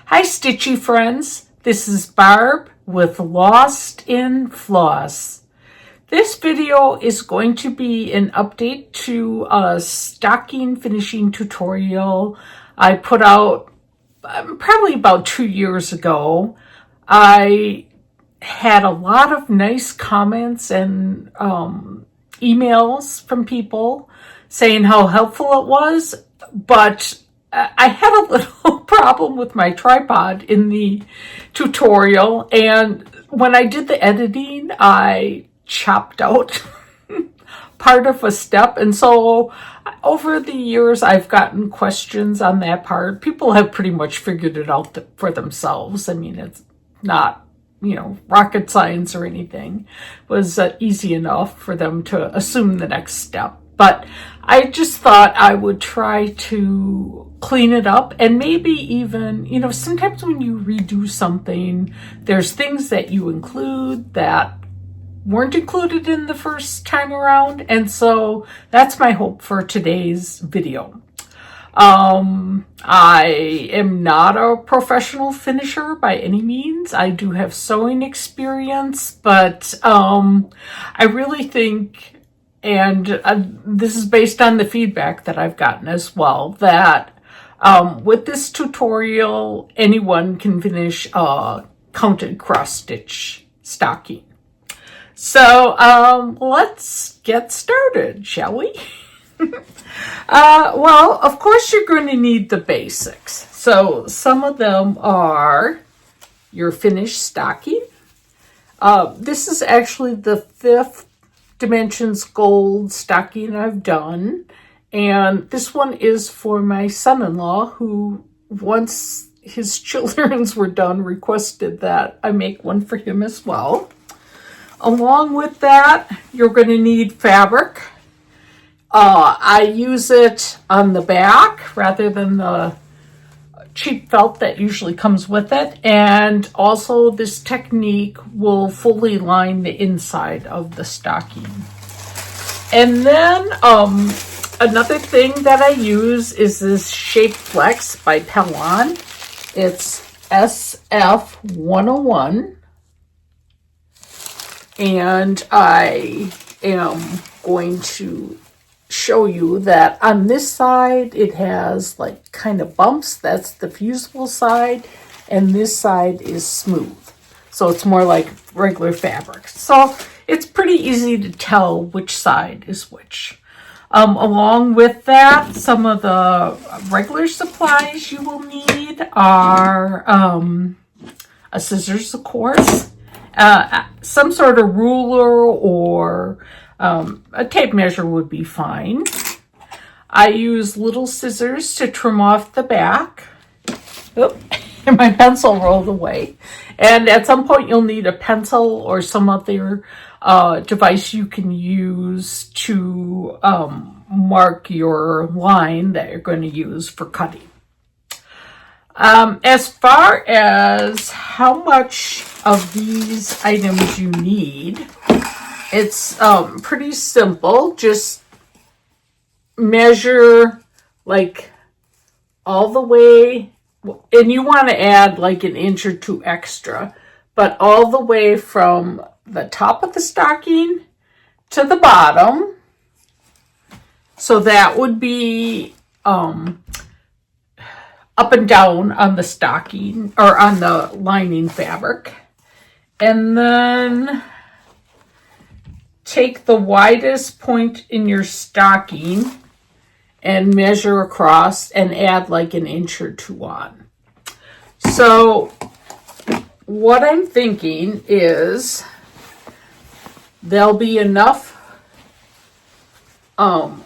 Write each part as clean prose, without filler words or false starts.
Hi Stitchy friends, this is Barb with Lost in Floss. This video is going to be an update to a stocking finishing tutorial I put out probably about 2 years ago. I had a lot of nice comments and emails from people saying how helpful it was, but I had a little problem with my tripod in the tutorial, and when I did the editing, I chopped out part of a step, and so over the years I've gotten questions on that part. People have pretty much figured it out for themselves. I mean, it's not, rocket science or anything. It was easy enough for them to assume the next step. But I just thought I would try to clean it up, and maybe even, sometimes when you redo something, there's things that you include that weren't included in the first time around. And so that's my hope for today's video. I am not a professional finisher by any means. I do have sewing experience, but I really think, and this is based on the feedback that I've gotten as well, that with this tutorial, anyone can finish a counted cross-stitch stocking. So let's get started, shall we? Well, of course you're going to need the basics. So some of them are your finished stocking. This is actually the 5th dimensions gold stocking I've done, and this one is for my son-in-law, who once his children's were done requested that I make one for him as well. Along with that, you're going to need fabric. I use it on the back rather than the cheap felt that usually comes with it, and also this technique will fully line the inside of the stocking. And then another thing that I use is this Shape Flex by Pellon. It's SF101, and I am going to show you that on this side it has like kind of bumps. That's the fusible side, and this side is smooth, so it's more like regular fabric. So it's pretty easy to tell which side is which. Along with that, some of the regular supplies you will need are a scissors, of course, some sort of ruler, or a tape measure would be fine. I use little scissors to trim off the back. Oop, and my pencil rolled away. And at some point you'll need a pencil or some other device you can use to mark your line that you're going to use for cutting. As far as how much of these items you need, it's pretty simple. Just measure like all the way, and you want to add like an inch or 2 extra, but all the way from the top of the stocking to the bottom. So that would be up and down on the stocking, or on the lining fabric. And then take the widest point in your stocking and measure across and add like an inch or 2 on. So what I'm thinking is there'll be enough on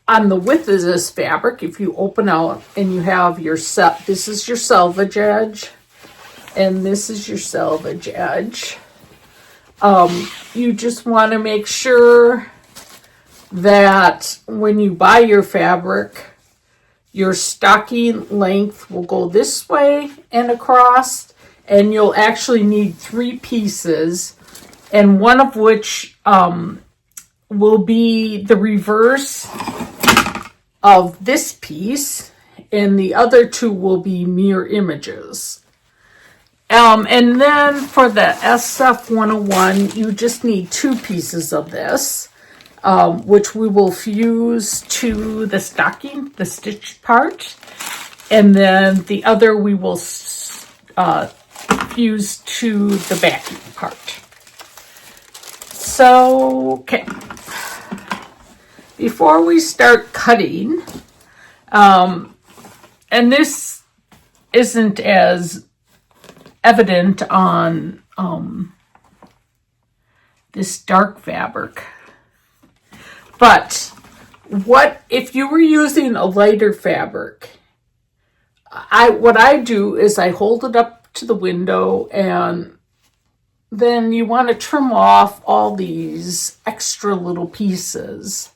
the width of this fabric. If you open out and you have your this is your selvage edge, and this is your selvage edge. You just want to make sure that when you buy your fabric, your stocking length will go this way and across, and you'll actually need 3 pieces, and one of which will be the reverse of this piece, and the other two will be mirror images. And then for the SF-101, you just need 2 pieces of this, which we will fuse to the stocking, the stitched part, and then the other we will fuse to the backing part. So, okay. Before we start cutting, and this isn't as evident on this dark fabric, but what if you were using a lighter fabric? What I do is I hold it up to the window, and then you want to trim off all these extra little pieces,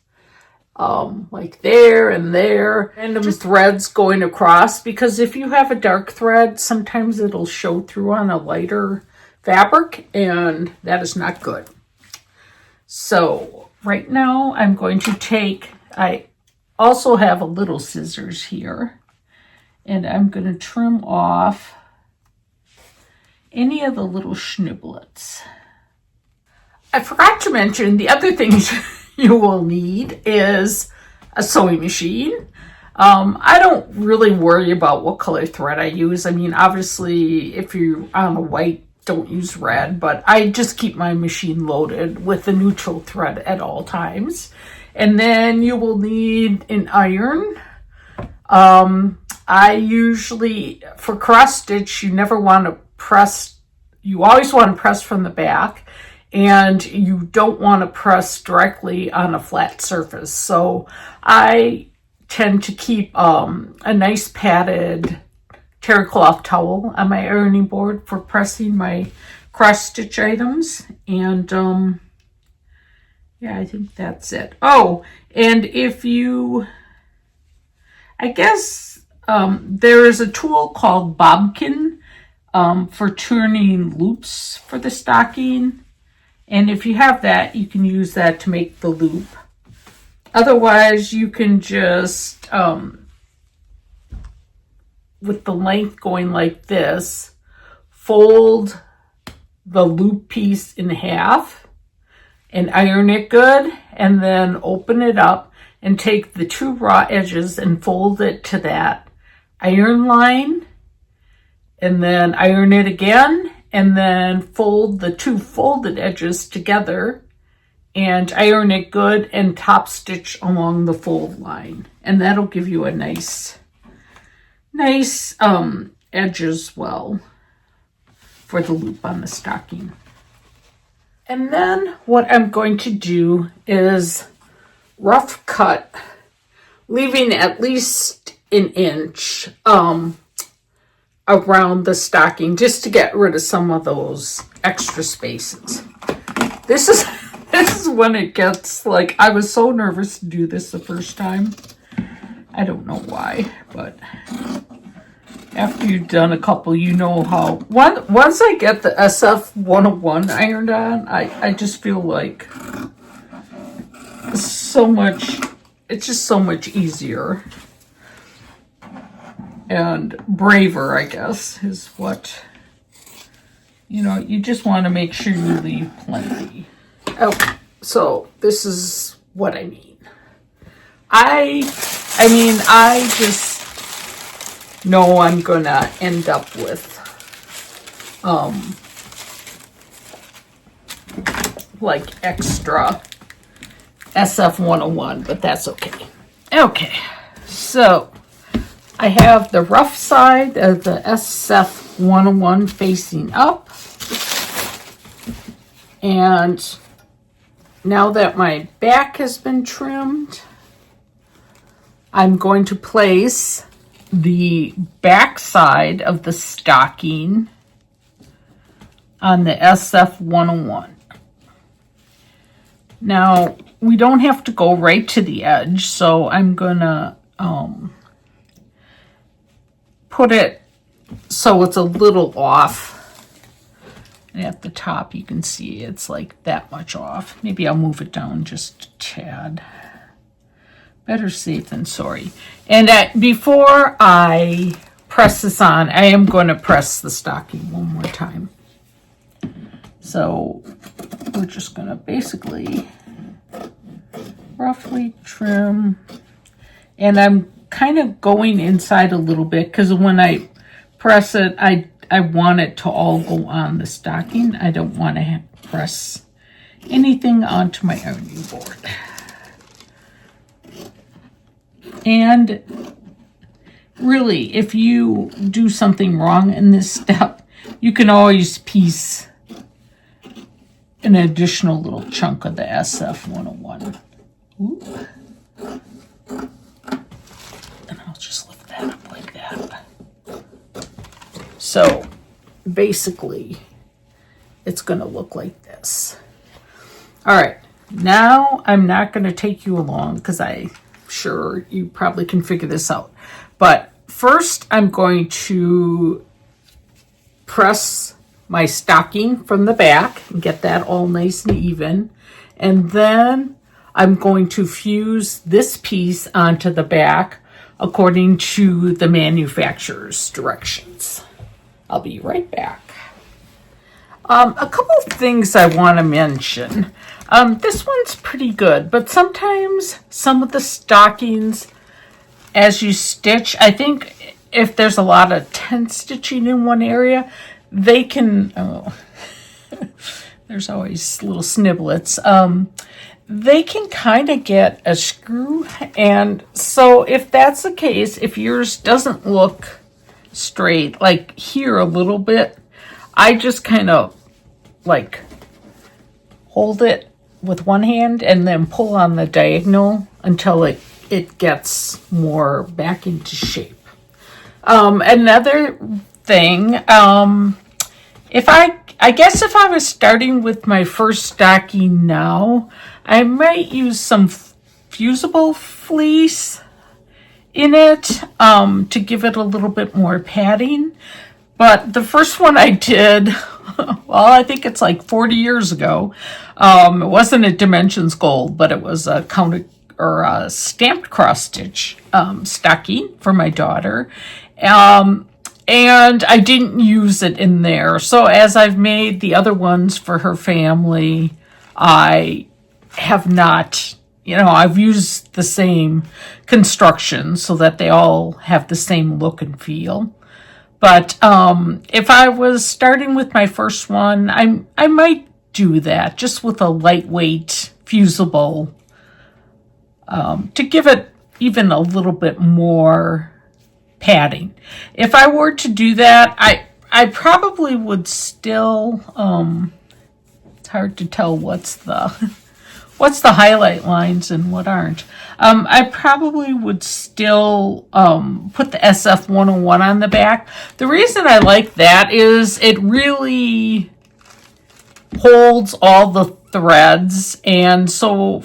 like there and there, random threads going across, because if you have a dark thread, sometimes it'll show through on a lighter fabric, and that is not good. So right now I'm going to take, I also have a little scissors here, and I'm going to trim off any of the little schniblets. I forgot to mention the other things you will need is a sewing machine. I don't really worry about what color thread I use. I mean, obviously, if you're on a white, don't use red, but I just keep my machine loaded with the neutral thread at all times. And then you will need an iron. I usually, for cross stitch, you never want to press, you always want to press from the back, and you don't want to press directly on a flat surface. So I tend to keep a nice padded terry cloth towel on my ironing board for pressing my cross stitch items. And yeah, I think that's it. Oh, and if you, I guess there is a tool called Bobkin for turning loops for the stocking. And if you have that, you can use that to make the loop. Otherwise, you can just, with the length going like this, fold the loop piece in half and iron it good, and then open it up and take the 2 raw edges and fold it to that iron line, and then iron it again, and then fold the 2 folded edges together and iron it good and top stitch along the fold line. And that'll give you a nice edge as well for the loop on the stocking. And then what I'm going to do is rough cut, leaving at least an inch around the stocking, just to get rid of some of those extra spaces. This is when it gets like, I was so nervous to do this the first time. I don't know why, but after you've done a couple, you know how, once I get the SF-101 ironed on, I just feel like it's just so much easier and braver, I guess, is what, you just want to make sure you leave plenty. Okay, so this is what I mean. I just know I'm gonna end up with like extra SF-101, but that's okay. Okay, so I have the rough side of the SF-101 facing up, and now that my back has been trimmed, I'm going to place the back side of the stocking on the SF-101. Now, we don't have to go right to the edge, so I'm gonna put it so it's a little off. And at the top, you can see it's like that much off. Maybe I'll move it down just a tad. Better safe than sorry. And before I press this on, I am going to press the stocking one more time. So we're just going to basically roughly trim. And I'm kind of going inside a little bit because when I press it, I want it to all go on the stocking. I don't want to press anything onto my ironing board. And really, if you do something wrong in this step, you can always piece an additional little chunk of the SF-101. Ooh. And I'll just lift that up like that. So basically, it's going to look like this. All right, now I'm not going to take you along because I'm sure you probably can figure this out. But first, I'm going to press my stocking from the back and get that all nice and even. And then I'm going to fuse this piece onto the back according to the manufacturer's directions. I'll be right back. A couple of things I want to mention. This one's pretty good, but sometimes some of the stockings, as you stitch, I think if there's a lot of tent stitching in one area, they can, there's always little sniblets. They can kind of get a screw. And so if that's the case, if yours doesn't look straight, like here a little bit, I just kind of like hold it with one hand and then pull on the diagonal until it gets more back into shape. Another thing, I guess if I was starting with my first stocking now, I might use some fusible fleece in it to give it a little bit more padding. But the first one I did, well, I think it's like 40 years ago. It wasn't a Dimensions Gold, but it was a counted or a stamped cross stitch stocking for my daughter. And I didn't use it in there. So as I've made the other ones for her family, I have not, I've used the same construction so that they all have the same look and feel. But if I was starting with my first one, I might do that just with a lightweight fusible to give it even a little bit more padding. If I were to do that, I probably would still, it's hard to tell what's the highlight lines and what aren't. I probably would still put the SF-101 on the back. The reason I like that is it really holds all the threads, and so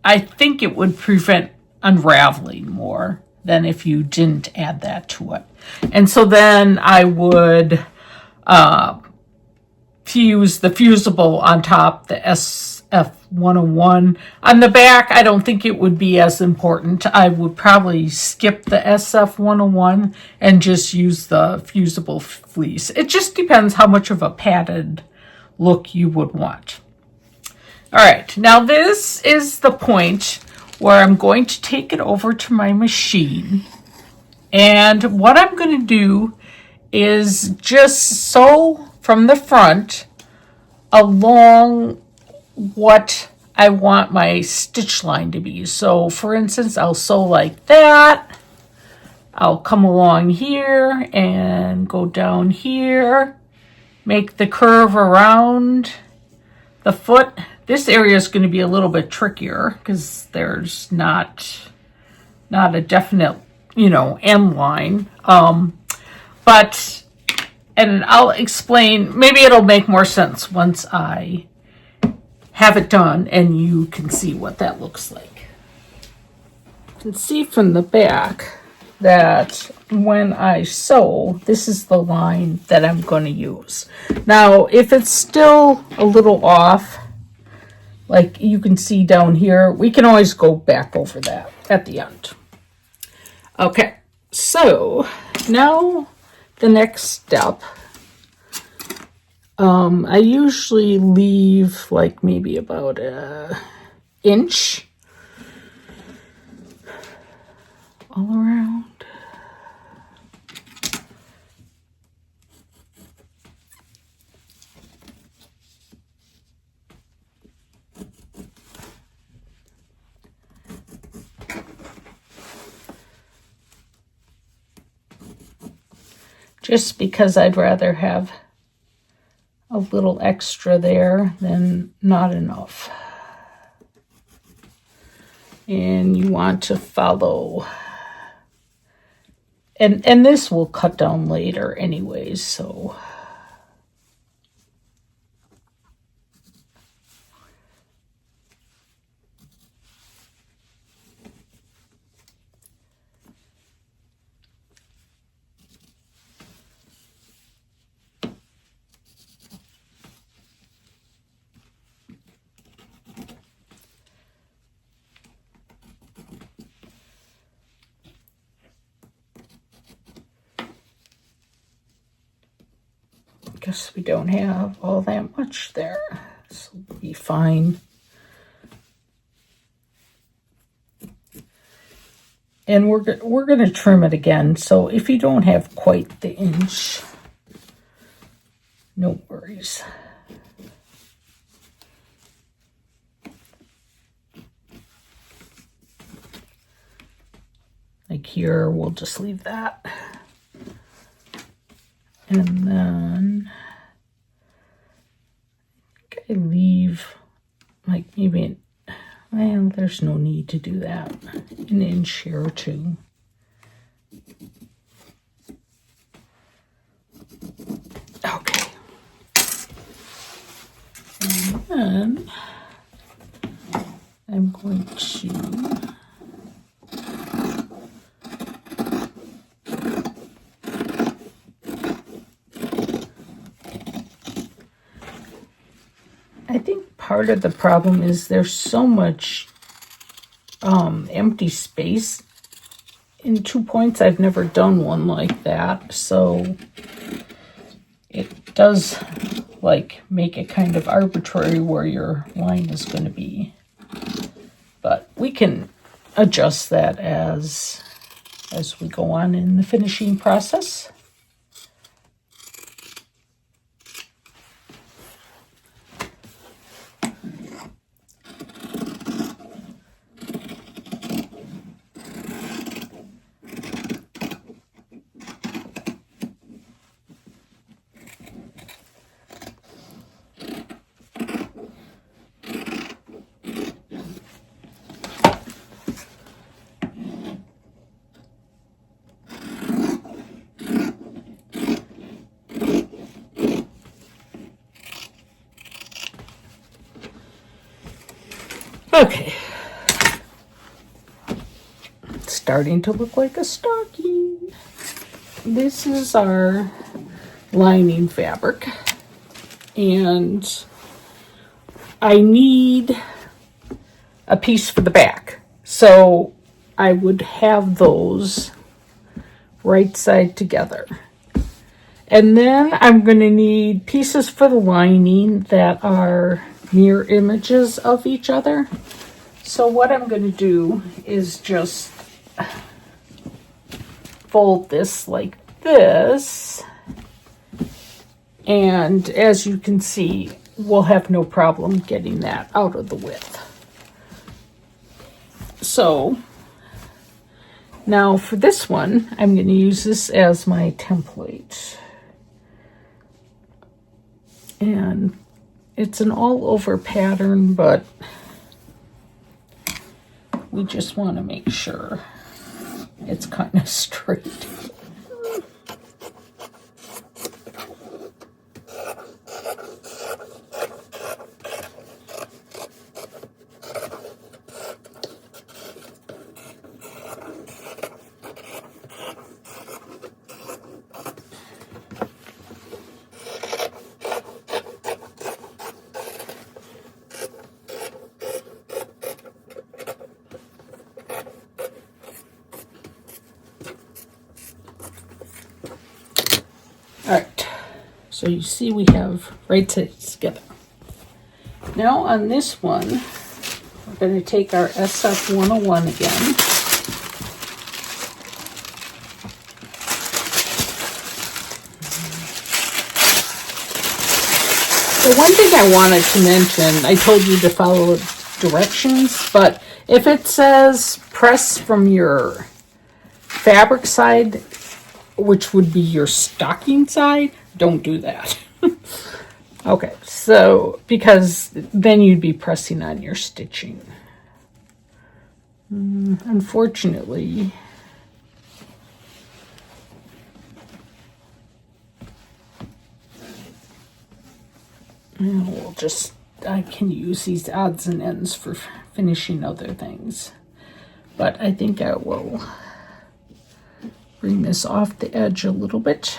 I think it would prevent unraveling more than if you didn't add that to it. And so then I would fuse the fusible on top, the SF-101. On the back, I don't think it would be as important. I would probably skip the SF-101 and just use the fusible fleece. It just depends how much of a padded look you would want. All right, now this is the point where I'm going to take it over to my machine. And what I'm going to do is just sew from the front along what I want my stitch line to be. So for instance, I'll sew like that. I'll come along here and go down here, make the curve around the foot. This area is going to be a little bit trickier because there's not a definite, end line. But I'll explain, maybe it'll make more sense once I have it done and you can see what that looks like. You can see from the back that when I sew, this is the line that I'm going to use. Now, if it's still a little off, like you can see down here, we can always go back over that. at the end. Okay, so now the next step, I usually leave like maybe about an inch all around. Just because I'd rather have a little extra there than not enough. And you want to follow. And this will cut down later anyways, so. Guess we don't have all that much there, so we'll be fine. And we're going to trim it again, so if you don't have quite the inch, no worries. Like here, we'll just leave that. And then I leave like maybe, well, there's no need to do that, an inch here or two. Okay. And then I'm going to I think part of the problem is there's so much empty space in 2 points. I've never done one like that, so it does like make it kind of arbitrary where your line is going to be. But we can adjust that as we go on in the finishing process. Okay, it's starting to look like a stocking. This is our lining fabric, and I need a piece for the back, so I would have those right side together. And then I'm going to need pieces for the lining that are mirror images of each other. So what I'm going to do is just fold this like this, and as you can see, we'll have no problem getting that out of the width. So now for this one, I'm going to use this as my template. And it's an all-over pattern, but we just want to make sure it's kind of straight. So you see we have right sides together. Now on this one, we're going to take our SF101 again. The one thing I wanted to mention, I told you to follow directions, but if it says press from your fabric side, which would be your stocking side, don't do that. Okay, so because then you'd be pressing on your stitching. Unfortunately, we'll just, I can use these odds and ends for finishing other things. But I think I will bring this off the edge a little bit.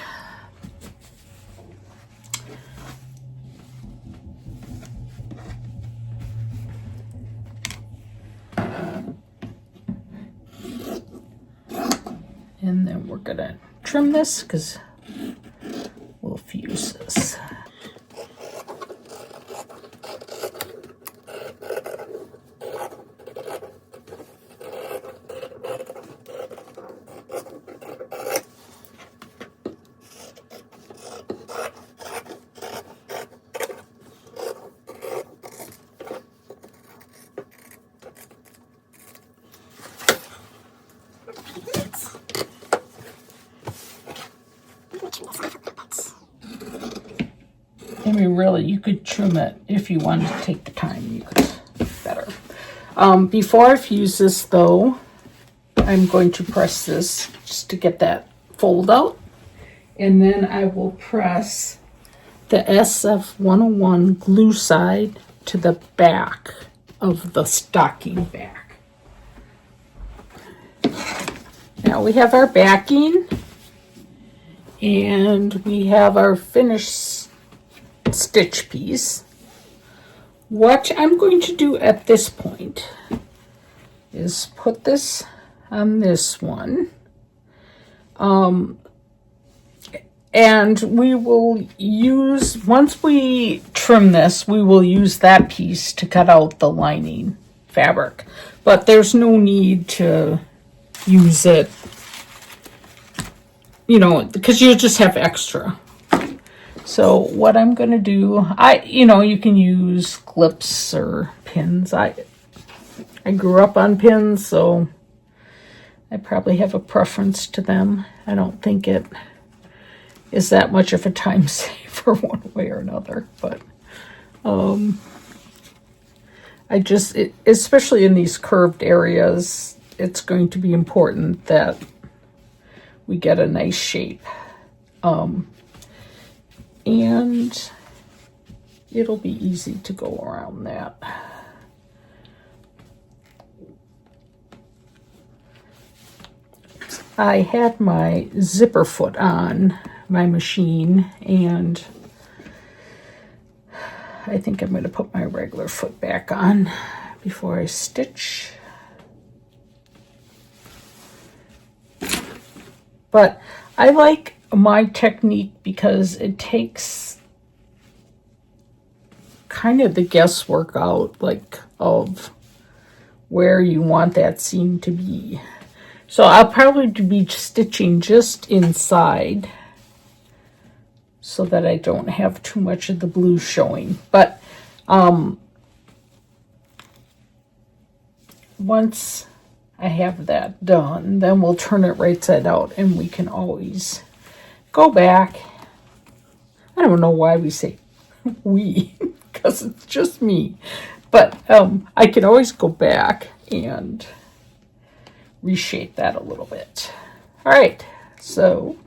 And then we're gonna trim this because we'll fuse this. I mean, really, you could trim it if you wanted to take the time. You could better. Before I fuse this, though, I'm going to press this just to get that fold out, and then I will press the SF101 glue side to the back of the stocking back. Now we have our backing, and we have our finished stitch piece. What I'm going to do at this point is put this on this one, and we will use, once we trim this, we will use that piece to cut out the lining fabric, but there's no need to use it, you know, because you just have extra. So what I'm going to do, you can use clips or pins. I grew up on pins, so I probably have a preference to them. I don't think it is that much of a time saver one way or another, but especially in these curved areas, it's going to be important that we get a nice shape. And it'll be easy to go around that. I had my zipper foot on my machine, and I think I'm going to put my regular foot back on before I stitch. But I like my technique because it takes kind of the guesswork out, like, of where you want that seam to be. So I'll probably be stitching just inside so that I don't have too much of the blue showing. But once I have that done, then we'll turn it right side out, and we can always go back. I don't know why we say we, because it's just me. But I can always go back and reshape that a little bit. All right, so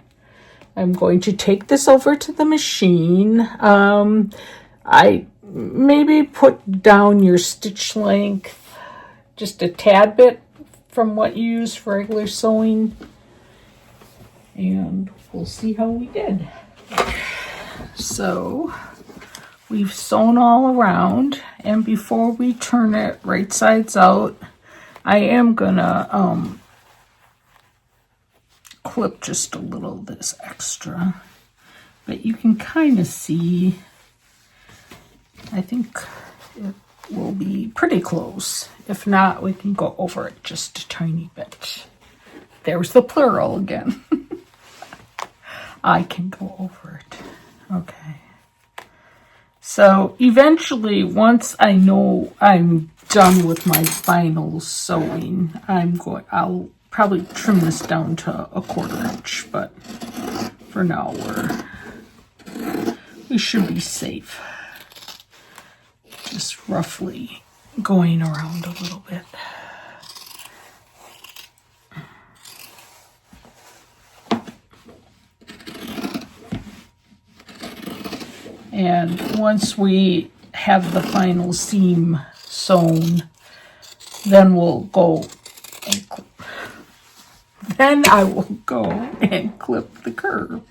I'm going to take this over to the machine. I maybe put down your stitch length just a tad bit from what you use for regular sewing, and we'll see how we did. So we've sewn all around, and before we turn it right sides out, I am gonna clip just a little of this extra but you can kind of see, I think it will be pretty close. If not, we can go over it just a tiny bit. There's the plural again. I can go over it. Okay. So eventually, once I know I'm done with my final sewing, I'll probably trim this down to 1/4 inch, but for now we should be safe. Just roughly going around a little bit. And once we have the final seam sewn, then we'll go and then I will go and clip the curve.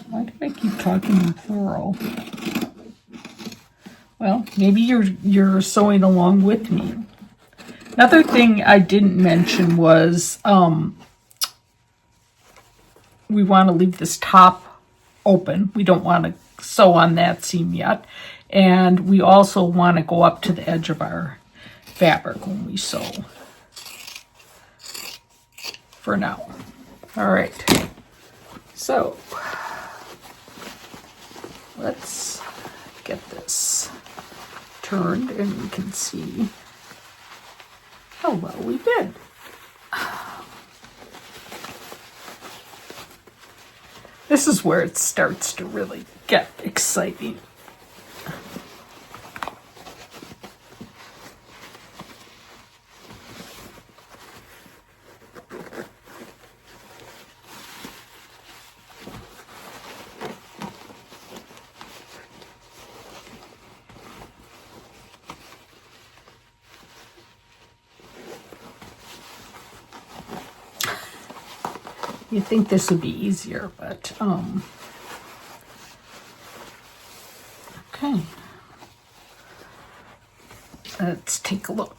Why do I keep talking in plural? Well, maybe you're sewing along with me. Another thing I didn't mention was we want to leave this top open. We don't want to sew on that seam yet. And we also want to go up to the edge of our fabric when we sew. For now. All right. So let's get this turned and we can see how well we did. This is where it starts to really get exciting. You'd think this would be easier, but okay. Let's take a look.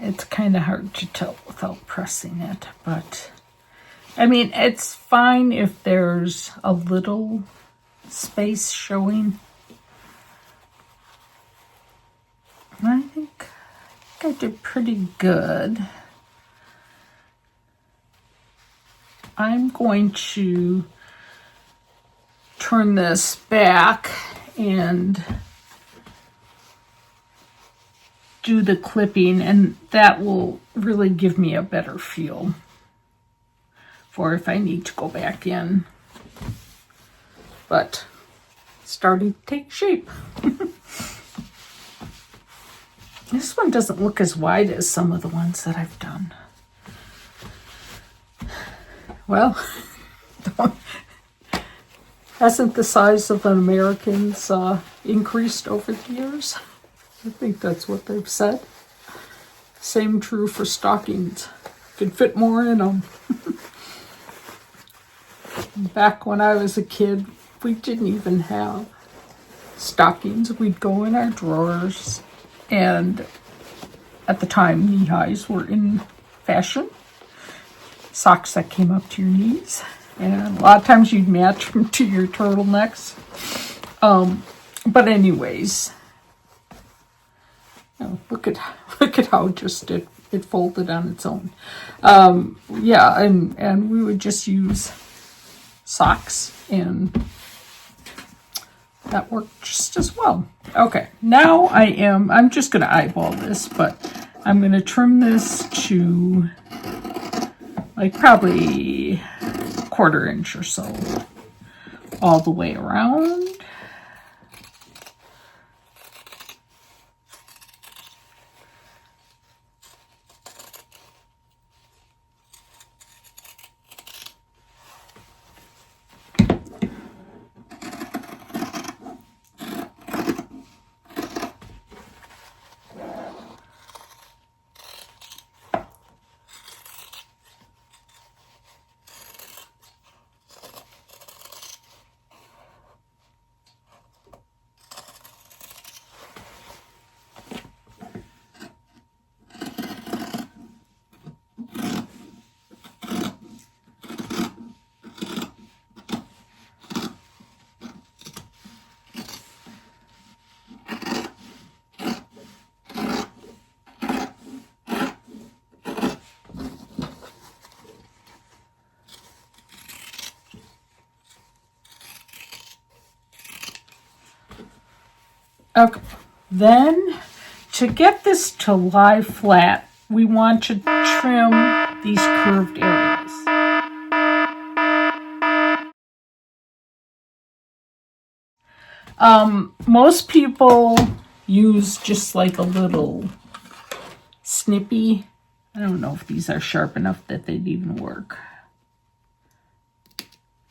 It's kind of hard to tell without pressing it, but I mean, it's fine if there's a little space showing. I think I did pretty good. I'm going to turn this back and do the clipping, and that will really give me a better feel for if I need to go back in. But it's starting to take shape. This one doesn't look as wide as some of the ones that I've done. Well, hasn't the size of an American's increased over the years? I think that's what they've said. Same true for stockings. Could fit more in them. Back when I was a kid, we didn't even have stockings. We'd go in our drawers, and at the time, knee-highs were in fashion. Socks that came up to your knees, and a lot of times you'd match them to your turtlenecks. But anyways, look at how just it folded on its own. Yeah, and we would just use socks, and that worked just as well. Okay, now I'm just going to eyeball this, but I'm going to trim this to like probably 1/4 inch or so all the way around. Okay. Then, to get this to lie flat, we want to trim these curved areas. Most people use just like a little snippy. I don't know if these are sharp enough that they'd even work.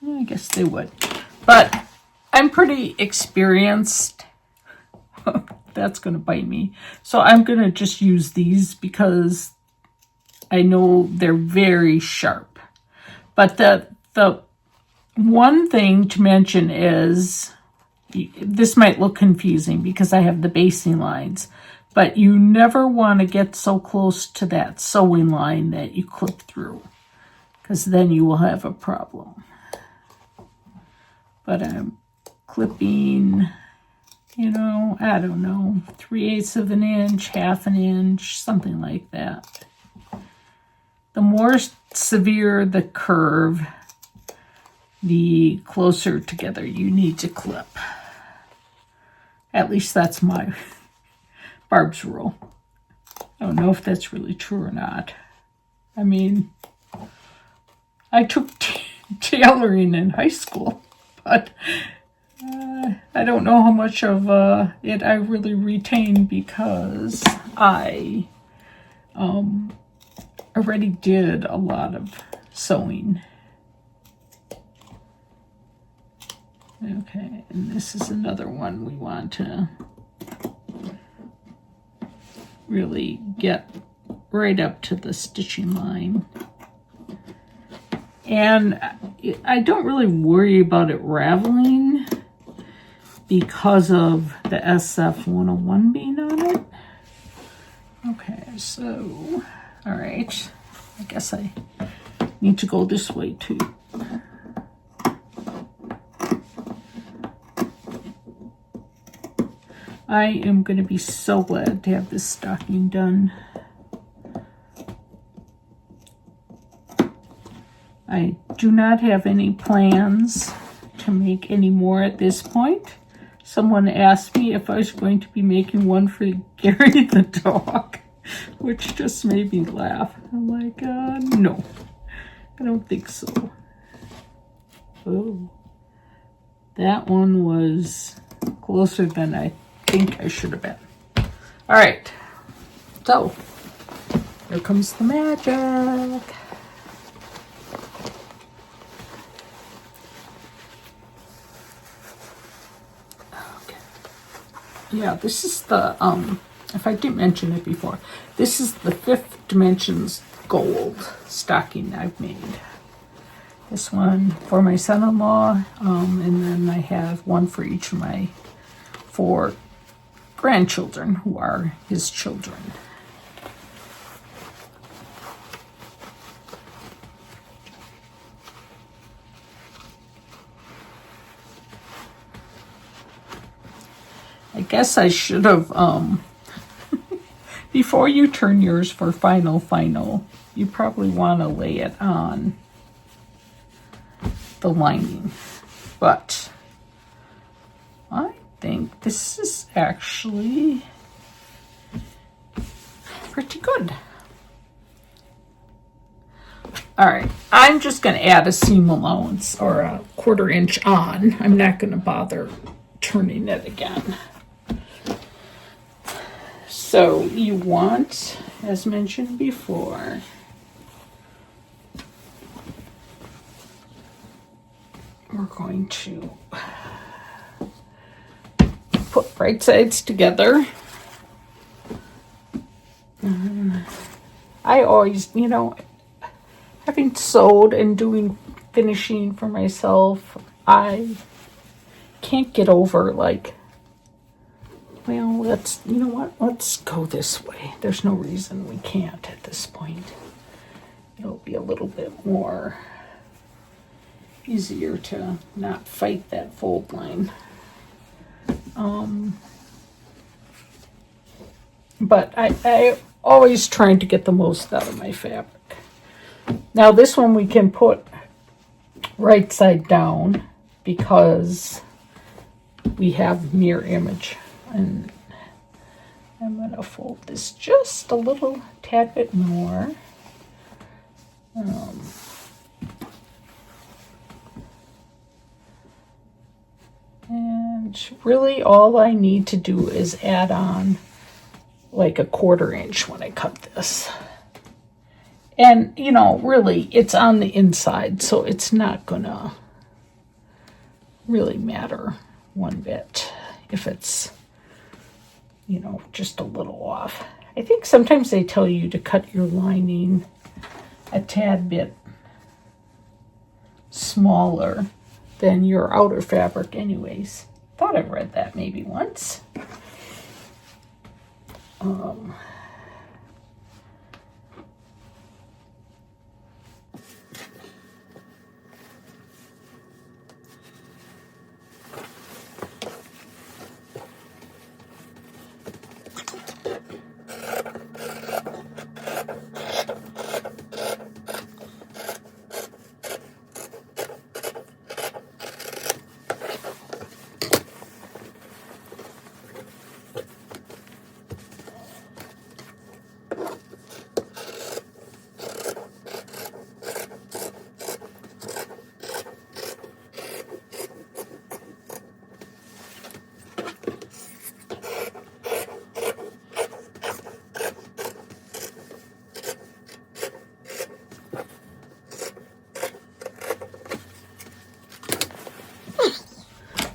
I guess they would. But I'm pretty experienced. That's going to bite me. So I'm going to just use these because I know they're very sharp. But the one thing to mention is, this might look confusing because I have the basting lines, but you never want to get so close to that sewing line that you clip through, because then you will have a problem. But I'm clipping, you know, I don't know, 3/8 of an inch, 1/2 an inch, something like that. The more severe the curve, the closer together you need to clip. At least that's my Barb's rule. I don't know if that's really true or not. I mean, I took tailoring in high school, but I don't know how much of it I really retained because I already did a lot of sewing. Okay, and this is another one we want to really get right up to the stitching line. And I don't really worry about it raveling because of the SF101 being on it. Okay, so, all right. I guess I need to go this way too. I am going to be so glad to have this stocking done. I do not have any plans to make any more at this point. Someone asked me if I was going to be making one for Gary the dog, which just made me laugh. I'm like, no, I don't think so. Oh, that one was closer than I think I should have been. All right, so here comes the magic. Okay. Yeah, this is the if I didn't mention it before, this is the 5th Dimensions gold stocking I've made. This one for my son-in-law, and then I have one for each of my 4 grandchildren who are his children. I guess I should have, before you turn yours for final, you probably want to lay it on the lining. But I think this is actually pretty good. All right, I'm just going to add a seam allowance or a 1/4 inch on. I'm not going to bother turning it again. So you want, as mentioned before, we're going to put right sides together. I always, you know, having sewed and doing finishing for myself, I can't get over like, well, you know what, let's go this way. There's no reason we can't at this point. It'll be a little bit more easier to not fight that fold line. But I always trying to get the most out of my fabric. Now this one we can put right side down because we have mirror image And I'm going to fold this just a little tad bit more. And really all I need to do is add on like a 1/4 inch when I cut this. And, you know, really it's on the inside, so it's not gonna really matter one bit if it's, you know, just a little off. I think sometimes they tell you to cut your lining a tad bit smaller than your outer fabric anyways. Thought I read that maybe once.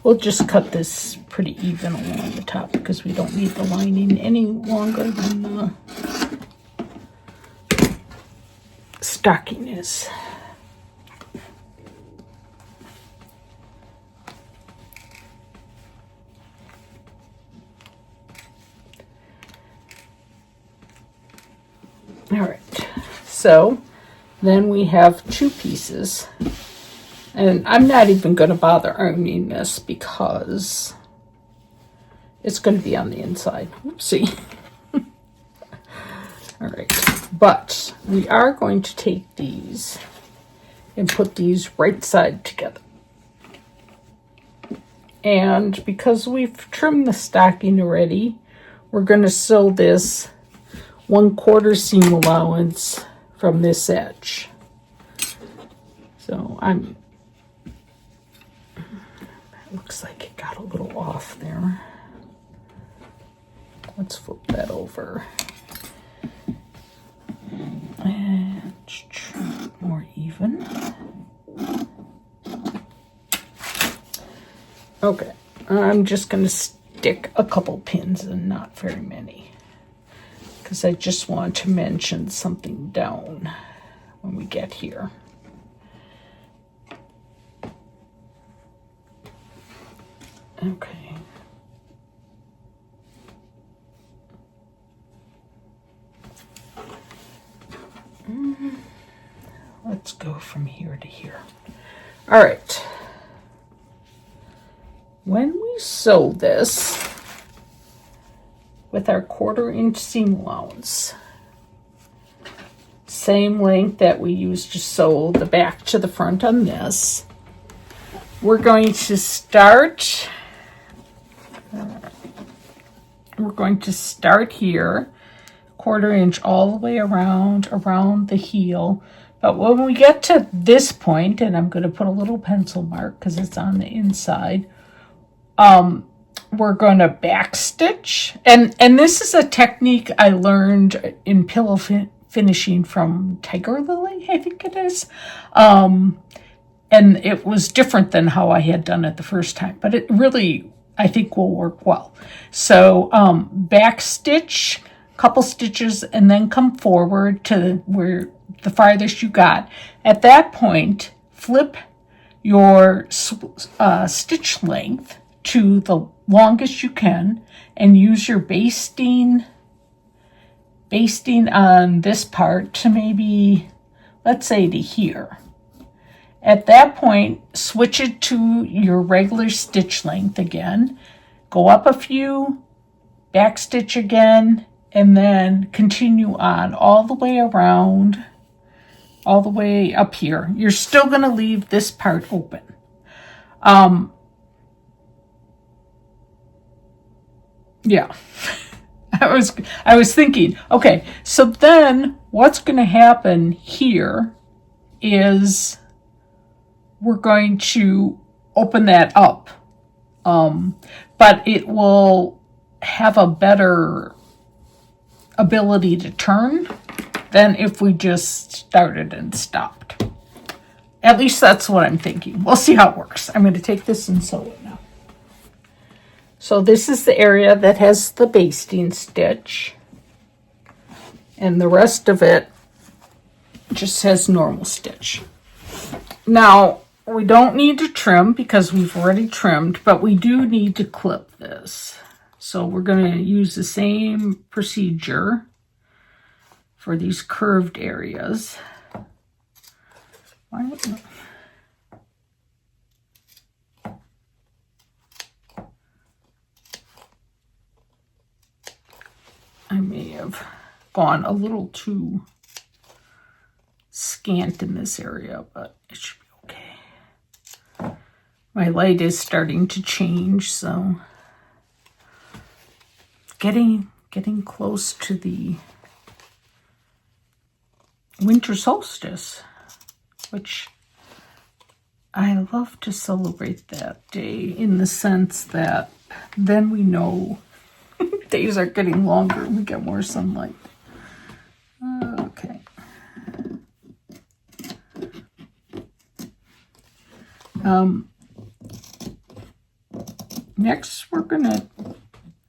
We'll just cut this pretty even along the top because we don't need the lining any longer than the stocking is. All right, so then we have 2 pieces. And I'm not even going to bother ironing this because it's going to be on the inside. Oopsie. All right. But we are going to take these and put these right side together. And because we've trimmed the stocking already, we're going to sew this 1/4 seam allowance from this edge. So looks like it got a little off there. Let's flip that over. And more even. Okay, I'm just going to stick a couple pins and not very many, because I just want to mention something down when we get here. Okay. Let's go from here to here. All right. When we sew this with our 1/4 inch seam allowance, same length that we used to sew the back to the front on this, we're going to start here, 1/4 inch all the way around the heel. But when we get to this point, and I'm going to put a little pencil mark because it's on the inside, we're going to back stitch. And this is a technique I learned in pillow finishing from Tiger Lily, I think it is. And it was different than how I had done it the first time, but it really, I think, will work well. So back stitch, couple stitches, and then come forward to where the farthest you got. At that point, flip your stitch length to the longest you can and use your basting on this part to maybe, let's say, to here. At that point, switch it to your regular stitch length again, go up a few, back stitch again, and then continue on all the way around, all the way up here. You're still going to leave this part open. Yeah. I was thinking, okay, so then what's going to happen here is we're going to open that up. But it will have a better ability to turn than if we just started and stopped. At least that's what I'm thinking. We'll see how it works. I'm going to take this and sew it now. So this is the area that has the basting stitch. And the rest of it just has normal stitch. Now, we don't need to trim because we've already trimmed, but we do need to clip this. So we're going to use the same procedure for these curved areas. Why wouldn't I may have gone a little too scant in this area, but it should be okay. My light is starting to change, so getting close to the winter solstice, which I love to celebrate that day in the sense that then we know days are getting longer and we get more sunlight. Okay. Next we're gonna,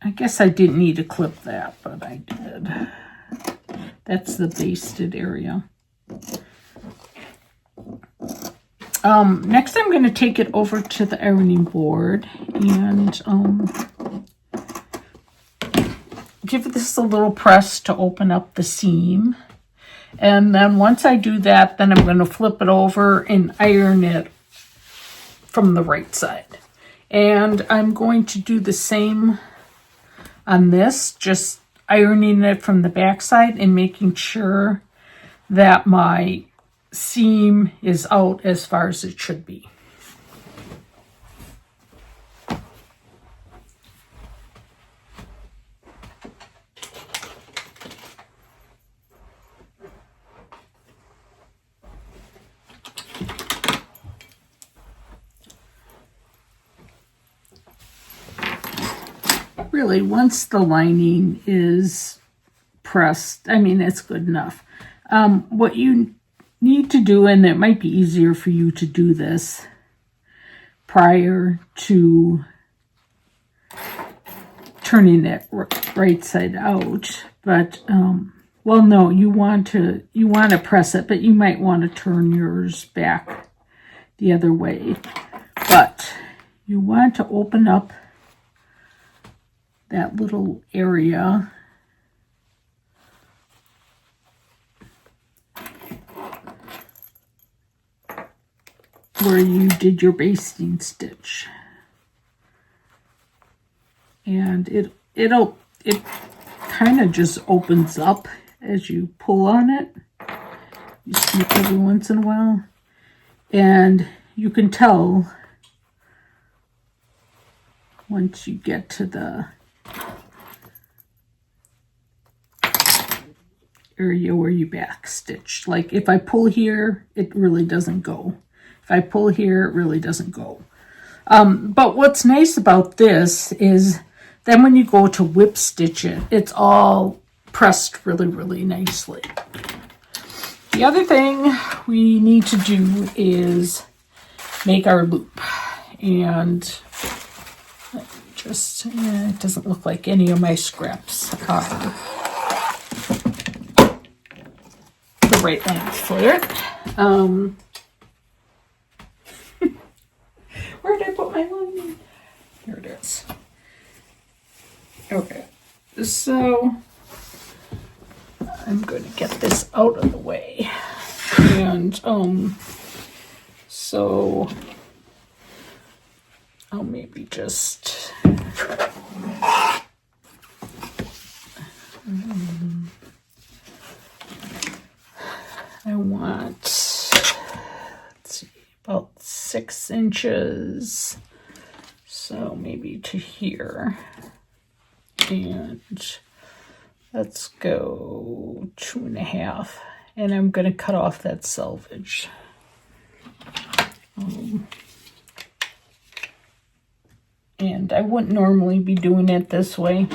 I guess I didn't need to clip that, but I did. That's the basted area. Next I'm going to take it over to the ironing board and give this a little press to open up the seam. And then once I do that, then I'm going to flip it over and iron it from the right side. And I'm going to do the same on this, just ironing it from the back side and making sure that my seam is out as far as it should be. Really, once the lining is pressed, I mean, it's good enough. What you need to do, and it might be easier for you to do this prior to turning it right side out, but well, no, you want to press it, but you might want to turn yours back the other way. But you want to open up that little area where you did your basting stitch, and it kind of just opens up as you pull on it. You snip every once in a while, and you can tell once you get to the area where you back stitch. Like if I pull here, it really doesn't go. If I pull here, it really doesn't go. But what's nice about this is then when you go to whip stitch it, it's all pressed really, really nicely. The other thing we need to do is make our loop. And just, it doesn't look like any of my scraps are the right length for it. Where did I put my lining? Here it is. Okay, so I'm going to get this out of the way. And so I'll maybe just I want, let's see, about 6 inches, so maybe to here. And let's go 2.5. And I'm going to cut off that selvage. And I wouldn't normally be doing it this way.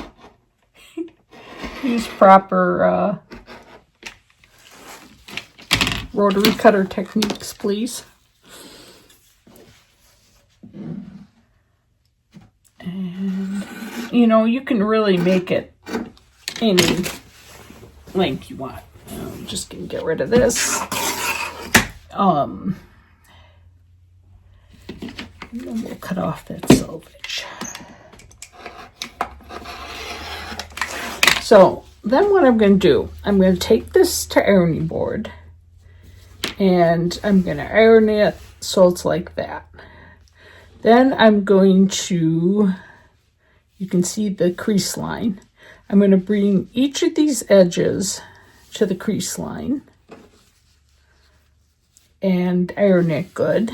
Use proper rotary cutter techniques, please. And, you know, you can really make it any length you want. I'm just going to get rid of this. And then we'll cut off that selvage. So then what I'm going to do, I'm going to take this to ironing board and I'm going to iron it so it's like that. Then I'm going to, you can see the crease line. I'm going to bring each of these edges to the crease line and iron it good.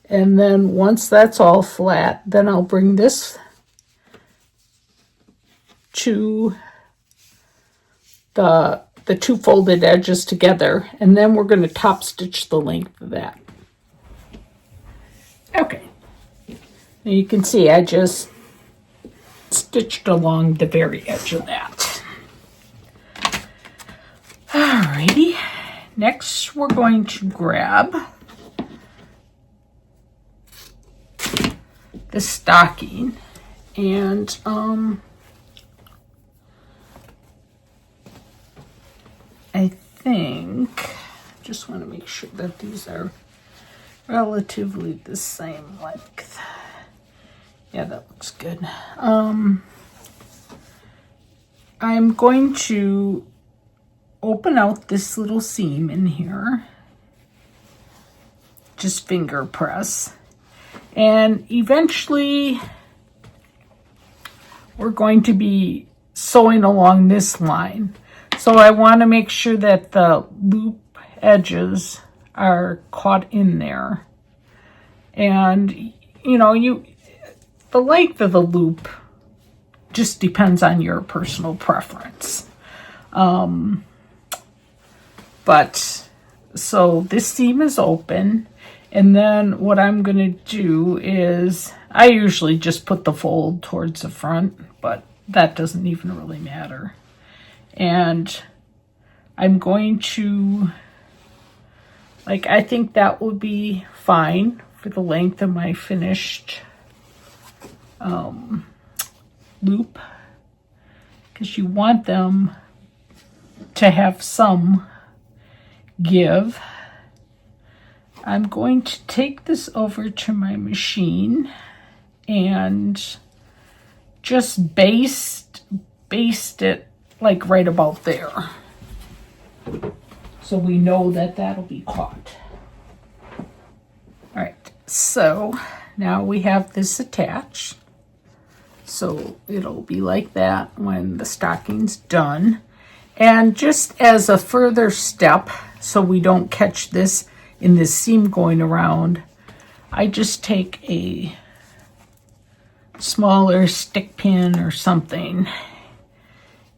And then once that's all flat, then I'll bring this to the two folded edges together, and then we're going to top stitch the length of that. Okay. Now you can see I just stitched along the very edge of that. Alrighty. Next we're going to grab the stocking, and I think, just want to make sure that these are relatively the same length. Yeah, that looks good. I'm going to open out this little seam in here, just finger press, and eventually we're going to be sewing along this line. So I want to make sure that the loop edges are caught in there. And, you know, the length of the loop just depends on your personal preference. But, so this seam is open. And then what I'm going to do is, I usually just put the fold towards the front, but that doesn't even really matter. And I'm going to, like, I think that will be fine for the length of my finished loop, because you want them to have some give. I'm going to take this over to my machine and just baste it like right about there, so we know that that'll be caught. All right, so now we have this attached, so it'll be like that when the stocking's done. And just as a further step, so we don't catch this in this seam going around, I just take a smaller stick pin or something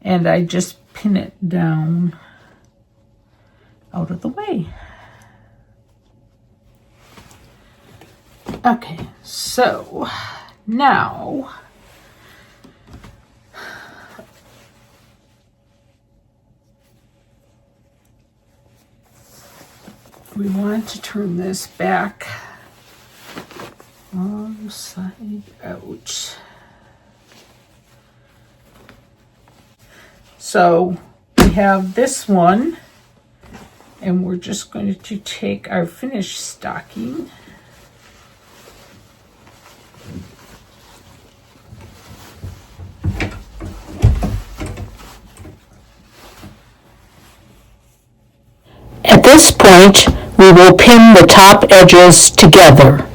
and I just pin it down out of the way. Okay, so now we want to turn this back wrong side out. So we have this one, and we're just going to take our finished stocking At this point, we will pin the top edges together.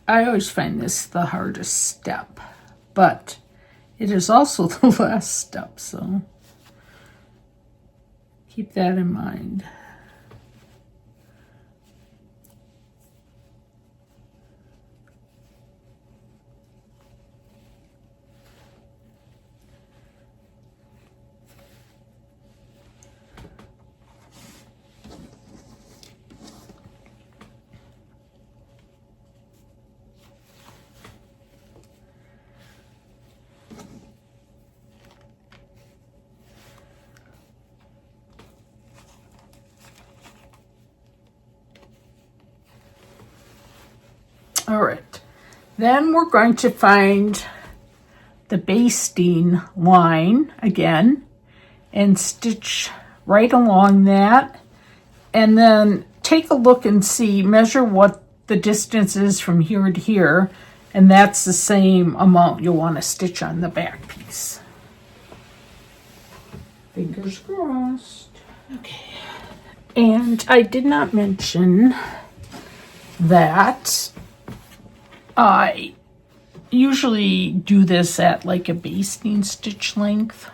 I always find this the hardest step, but it is also the last step, so keep that in mind. All right, then we're going to find the basting line again and stitch right along that, and then take a look and see, measure what the distance is from here to here, and that's the same amount you'll want to stitch on the back piece. Fingers crossed. Okay, and I did not mention that I usually do this at like a basting stitch length,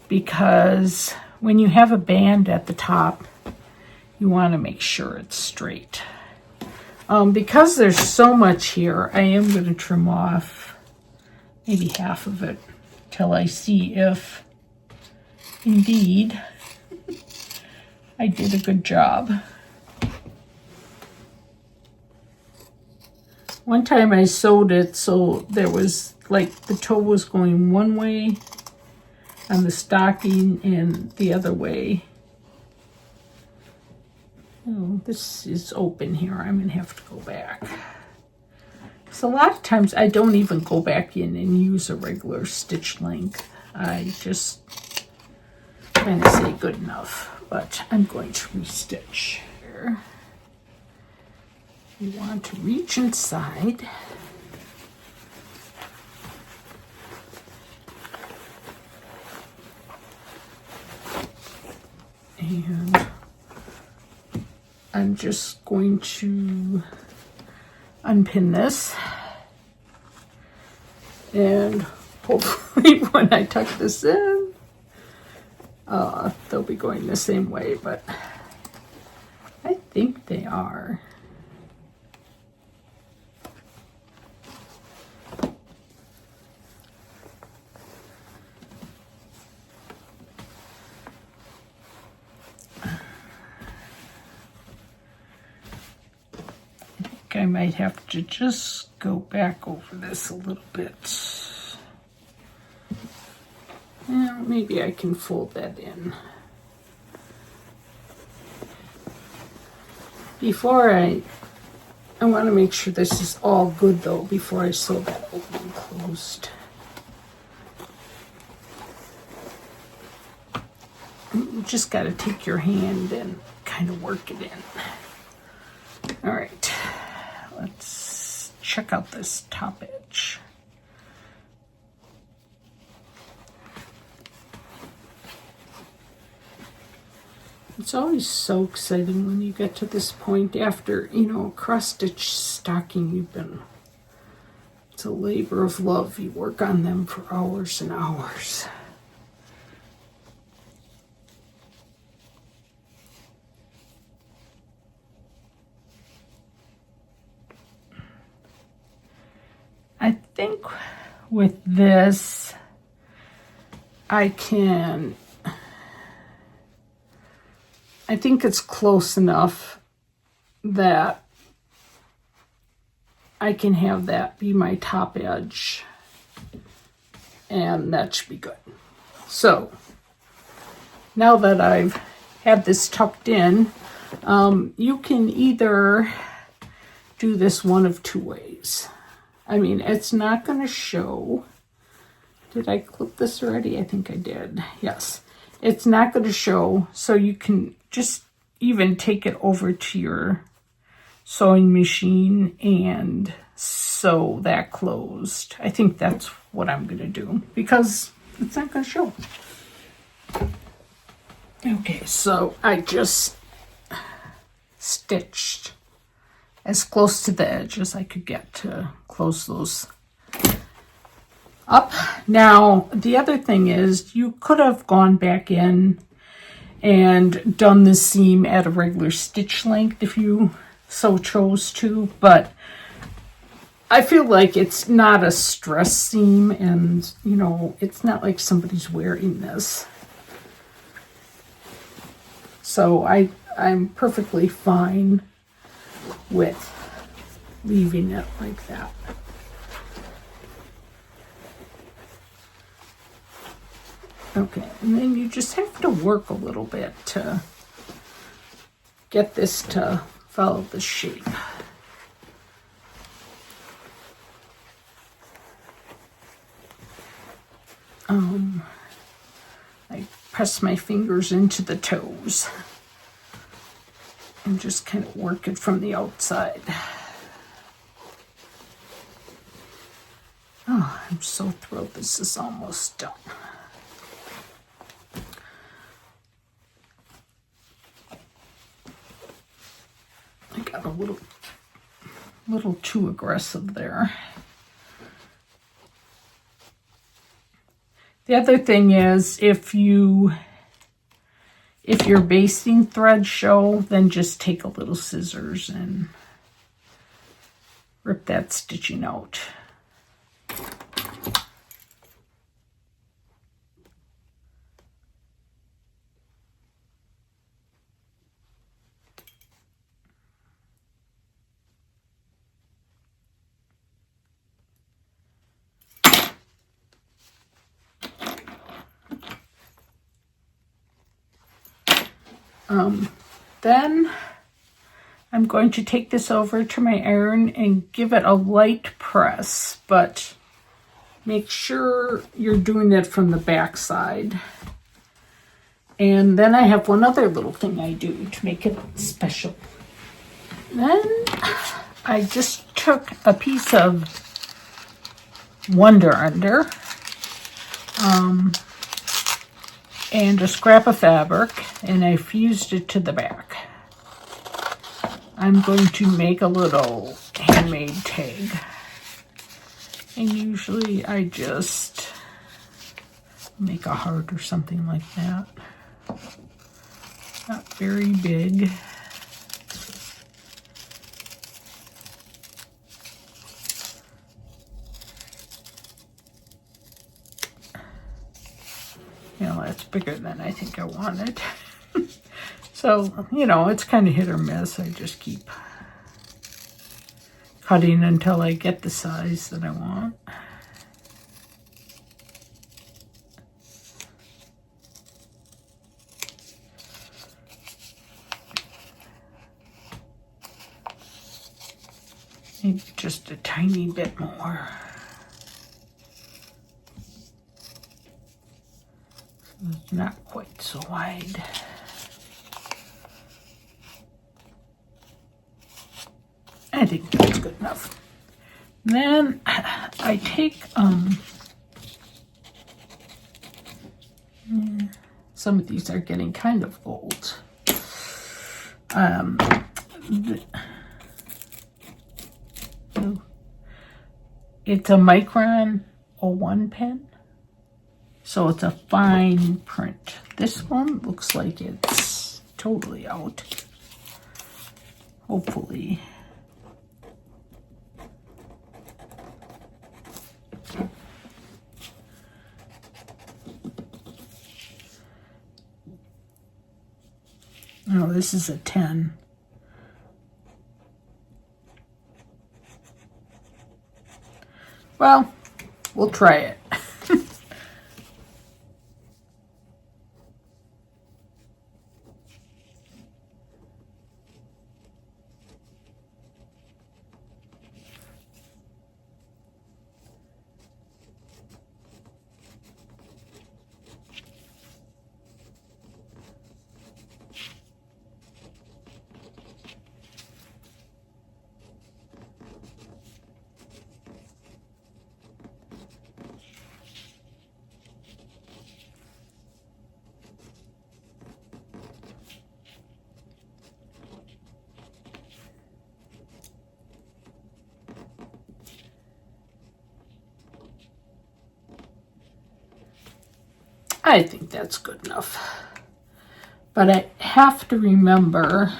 because when you have a band at the top, you want to make sure it's straight. Because there's so much here, I am going to trim off maybe half of it till I see if indeed I did a good job. One time I sewed it so there was like the toe was going one way on the stocking and the other way. Oh, this is open here. I'm going to have to go back. So a lot of times I don't even go back in and use a regular stitch length. I just kind of say good enough, but I'm going to restitch here. You want to reach inside. And I'm just going to unpin this. And hopefully when I tuck this in, they'll be going the same way, but I think they are. I might have to just go back over this a little bit. Yeah, maybe I can fold that in. Before I want to make sure this is all good though before I sew that opening closed. You just got to take your hand and kind of work it in. All right. Let's check out this top edge. It's always so exciting when you get to this point after, a cross-stitch stocking. It's a labor of love. You work on them for hours and hours. I think with this, I think it's close enough that I can have that be my top edge, and that should be good. So now that I've had this tucked in, you can either do this one of two ways. I mean, it's not going to show. Did I clip this already? I think I did. Yes. It's not going to show, so you can just even take it over to your sewing machine and sew that closed. I think that's what I'm going to do because it's not going to show. Okay, so I just stitched as close to the edge as I could get to close those up. Now, the other thing is you could have gone back in and done the seam at a regular stitch length if you so chose to, but I feel like it's not a stress seam, and you know, it's not like somebody's wearing this. So I'm perfectly fine with leaving it like that. Okay, and then you just have to work a little bit to get this to follow the shape. I press my fingers into the toes and just kind of work it from the outside. Oh, I'm so thrilled this is almost done. I got a little too aggressive there. The other thing is, if your basting threads show, then just take a little scissors and rip that stitching out. Then I'm going to take this over to my iron and give it a light press, but make sure you're doing it from the back side. And then I have one other little thing I do to make it special. Then I just took a piece of Wonder Under and a scrap of fabric, and I fused it to the back. I'm going to make a little handmade tag, and usually I just make a heart or something like that. Not very big. You know, that's bigger than I think I wanted. So, you know, it's kind of hit or miss. I just keep cutting until I get the size that I want. Maybe just a tiny bit more. So it's not quite so wide. I think that's good enough. Then I take some of these are getting kind of old. It's a Micron 01 pen, so it's a fine print. This one looks like it's totally out. Hopefully. Oh, this is a 10. Well, we'll try it. I think that's good enough. But I have to remember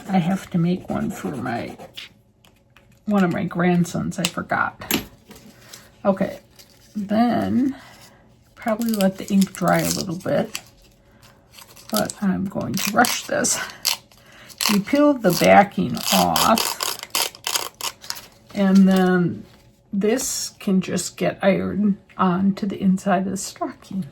I have to make one for one of my grandsons. I forgot. Okay, then probably let the ink dry a little bit, but I'm going to rush this. You peel the backing off, and then this can just get ironed onto the inside of the stocking.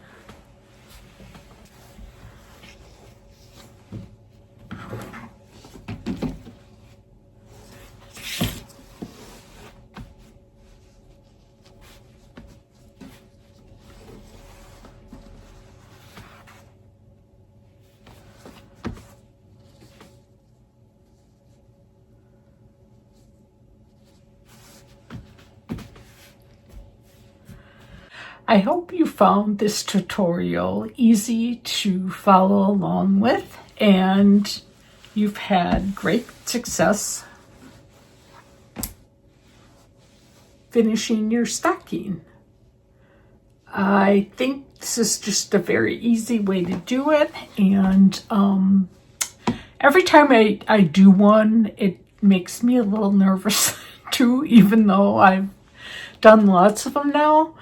I hope you found this tutorial easy to follow along with, and you've had great success finishing your stocking. I think this is just a very easy way to do it, and every time I do one, it makes me a little nervous too, even though I've done lots of them now.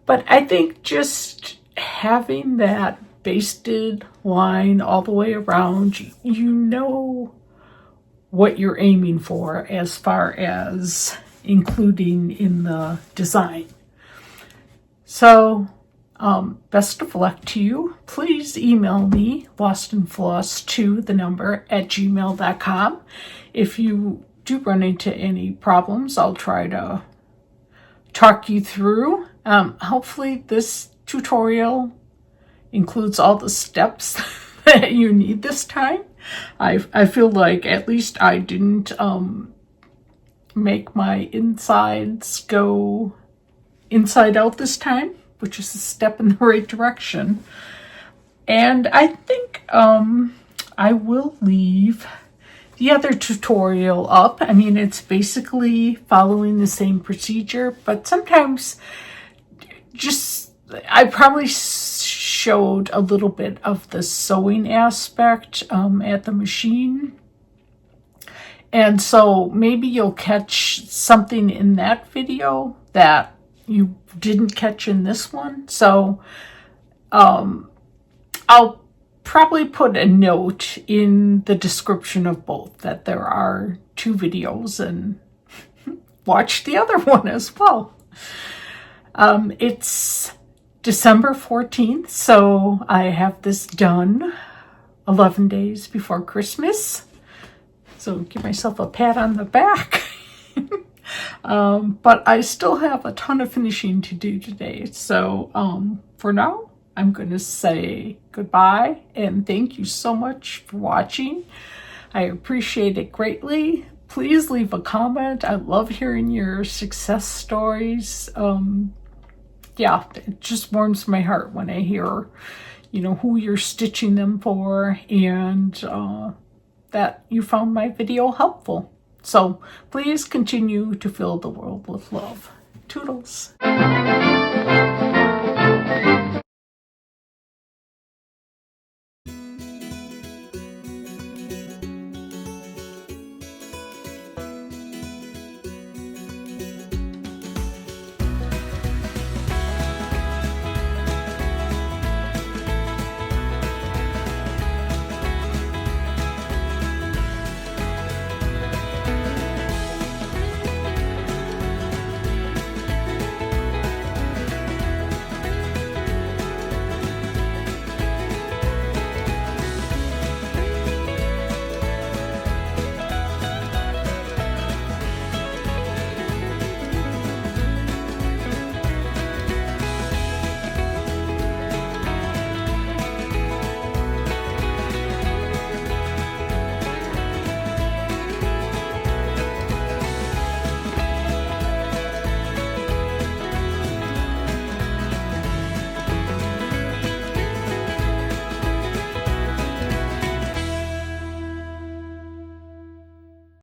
But I think just having that basted line all the way around, you know what you're aiming for as far as including in the design. So, best of luck to you. Please email me, lostandfloss2, the number, @gmail.com. If you do run into any problems, I'll try to talk you through. Hopefully this tutorial includes all the steps that you need this time. I feel like at least I didn't make my insides go inside out this time, which is a step in the right direction. And I think I will leave the other tutorial up. I mean, it's basically following the same procedure, but sometimes I probably showed a little bit of the sewing aspect at the machine. And so maybe you'll catch something in that video that you didn't catch in this one. So I'll probably put a note in the description of both that there are two videos, and watch the other one as well. It's December 14th, so I have this done 11 days before Christmas. So give myself a pat on the back. But I still have a ton of finishing to do today. So for now, I'm going to say goodbye and thank you so much for watching. I appreciate it greatly. Please leave a comment. I love hearing your success stories. Yeah, it just warms my heart when I hear, who you're stitching them for, and that you found my video helpful. So please continue to fill the world with love. Toodles.